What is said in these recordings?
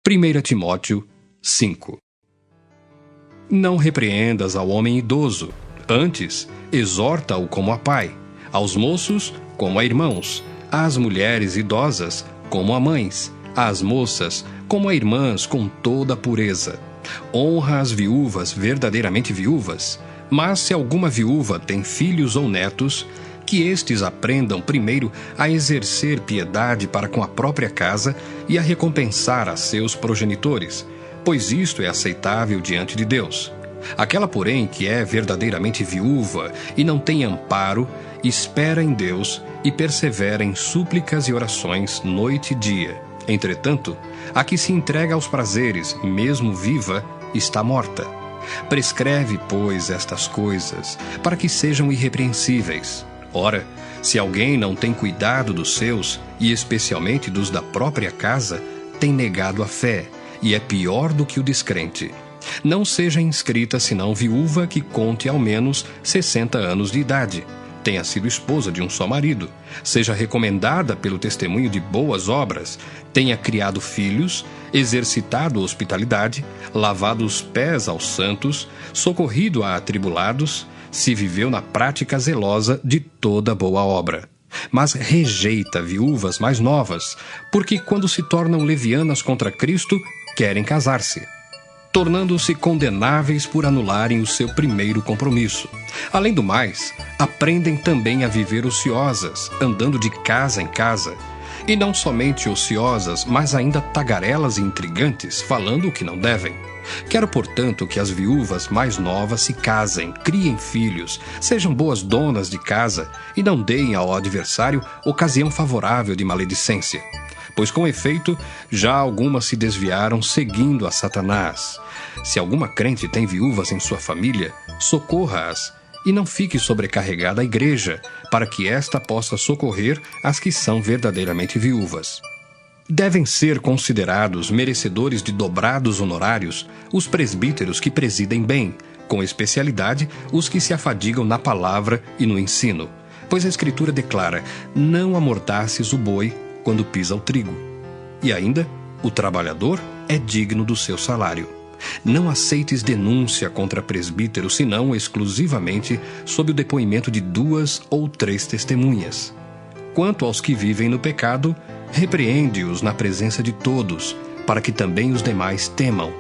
1 Timóteo 5. Não repreendas ao homem idoso, antes exorta-o como a pai, aos moços como a irmãos, às mulheres idosas como a mães, às moças como a irmãs com toda a pureza. Honra as viúvas verdadeiramente viúvas, mas se alguma viúva tem filhos ou netos, que estes aprendam primeiro a exercer piedade para com a própria casa e a recompensar a seus progenitores, pois isto é aceitável diante de Deus. Aquela, porém, que é verdadeiramente viúva e não tem amparo, espera em Deus e persevera em súplicas e orações noite e dia. Entretanto, a que se entrega aos prazeres, mesmo viva, está morta. Prescreve, pois, estas coisas, para que sejam irrepreensíveis. Ora, se alguém não tem cuidado dos seus, e especialmente dos da própria casa, tem negado a fé, e é pior do que o descrente. Não seja inscrita senão viúva que conte ao menos 60 anos de idade, tenha sido esposa de um só marido, seja recomendada pelo testemunho de boas obras, tenha criado filhos, exercitado hospitalidade, lavado os pés aos santos, socorrido a atribulados, se viveu na prática zelosa de toda boa obra. Mas rejeita viúvas mais novas, porque quando se tornam levianas contra Cristo, querem casar-se, tornando-se condenáveis por anularem o seu primeiro compromisso. Além do mais, aprendem também a viver ociosas, andando de casa em casa, e não somente ociosas, mas ainda tagarelas e intrigantes, falando o que não devem. Quero, portanto, que as viúvas mais novas se casem, criem filhos, sejam boas donas de casa e não deem ao adversário ocasião favorável de maledicência. Pois, com efeito, já algumas se desviaram seguindo a Satanás. Se alguma crente tem viúvas em sua família, socorra-as e não fique sobrecarregada a igreja, para que esta possa socorrer as que são verdadeiramente viúvas. Devem ser considerados merecedores de dobrados honorários os presbíteros que presidem bem, com especialidade os que se afadigam na palavra e no ensino. Pois a Escritura declara: não amordaces o boi quando pisa o trigo. E ainda, o trabalhador é digno do seu salário. Não aceites denúncia contra presbítero, senão exclusivamente sob o depoimento de 2 ou 3 testemunhas. Quanto aos que vivem no pecado, repreende-os na presença de todos, para que também os demais temam.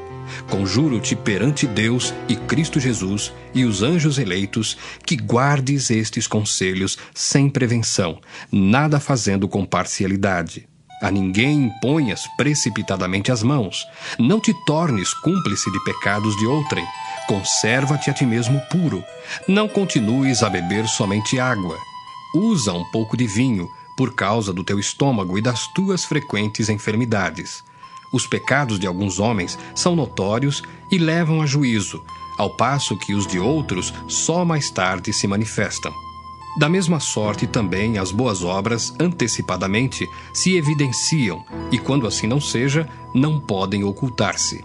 Conjuro-te perante Deus e Cristo Jesus e os anjos eleitos que guardes estes conselhos sem prevenção, nada fazendo com parcialidade. A ninguém imponhas precipitadamente as mãos. Não te tornes cúmplice de pecados de outrem. Conserva-te a ti mesmo puro. Não continues a beber somente água. Usa um pouco de vinho, por causa do teu estômago e das tuas frequentes enfermidades. Os pecados de alguns homens são notórios e levam a juízo, ao passo que os de outros só mais tarde se manifestam. Da mesma sorte também as boas obras antecipadamente se evidenciam e, quando assim não seja, não podem ocultar-se.